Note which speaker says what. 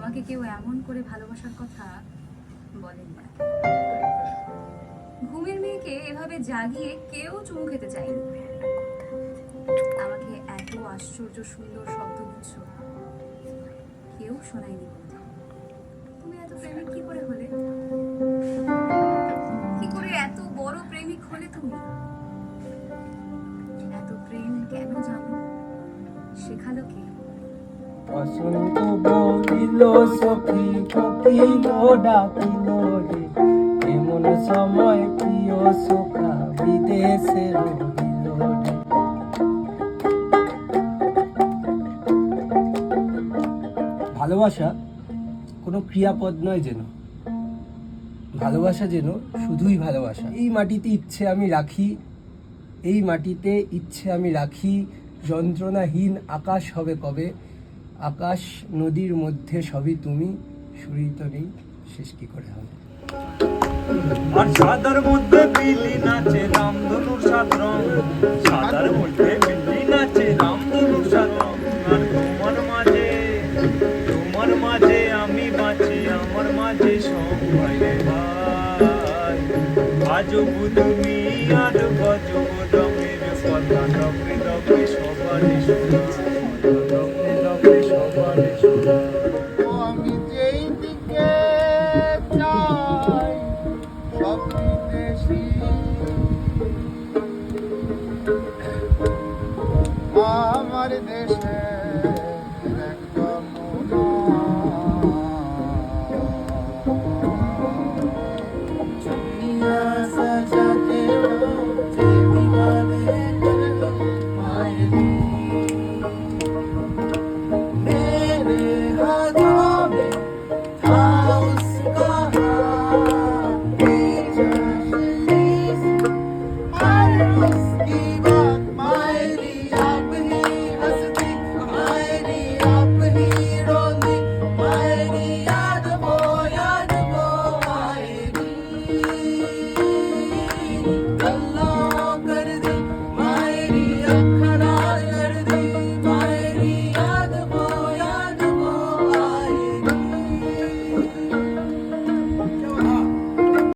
Speaker 1: আমাকে কেউ এমন করে ভালোবাসার কথা বলেন না। ঘুমের মেয়েকে এভাবে জাগিয়ে কেউ চুমু খেতে চায়নি। আমাকে এত আশ্চর্য সুন্দর শব্দগুচ্ছ কেউ শোনায়নি কোথাও। তুমি এত প্রেমিক কি করে হলে? কি করে এত বড় প্রেমিক হলে তুমি? এত প্রেম কেন জানো? শেখালো কে?
Speaker 2: বসন্ত বলিল সখী কোকিল ডাকিল রে, এমন সময় প্রিয় সখা বিদেশে রহিল রে। ভালোবাসা কোনো ক্রিয়াপদ নয় যেন, ভালোবাসা যেন শুধুই ভালোবাসা। এই মাটিতে ইচ্ছে আমি রাখি, এই মাটিতে ইচ্ছে আমি রাখি, যন্ত্রণাহীন আকাশ হবে কবে। আকাশ নদীর মধ্যে সবই তুমি, সুরিত নেই শেষ কি করে হবে।
Speaker 3: আর সাদার মধ্যে বিলি নাচে রামধনুর সাত রং, সাদার মধ্যে বিলি নাচে রামধনুর সাত রং। আর তোমার মাঝে আমি বাঁচি, আমার মাঝে সবাই রে ভাই। আজব তুমি আর গজব রঙের কথা, দবে দবে সবারই শোনা, দবে দবে সবারই শোনা।
Speaker 4: আমি যেই দিকে চাই সব বিদেশি, আমার দেশে একদম
Speaker 2: दुनिया सजाते हो दीवाने मायरी, मेरे हाथों में था उसका हाथ, जश्न और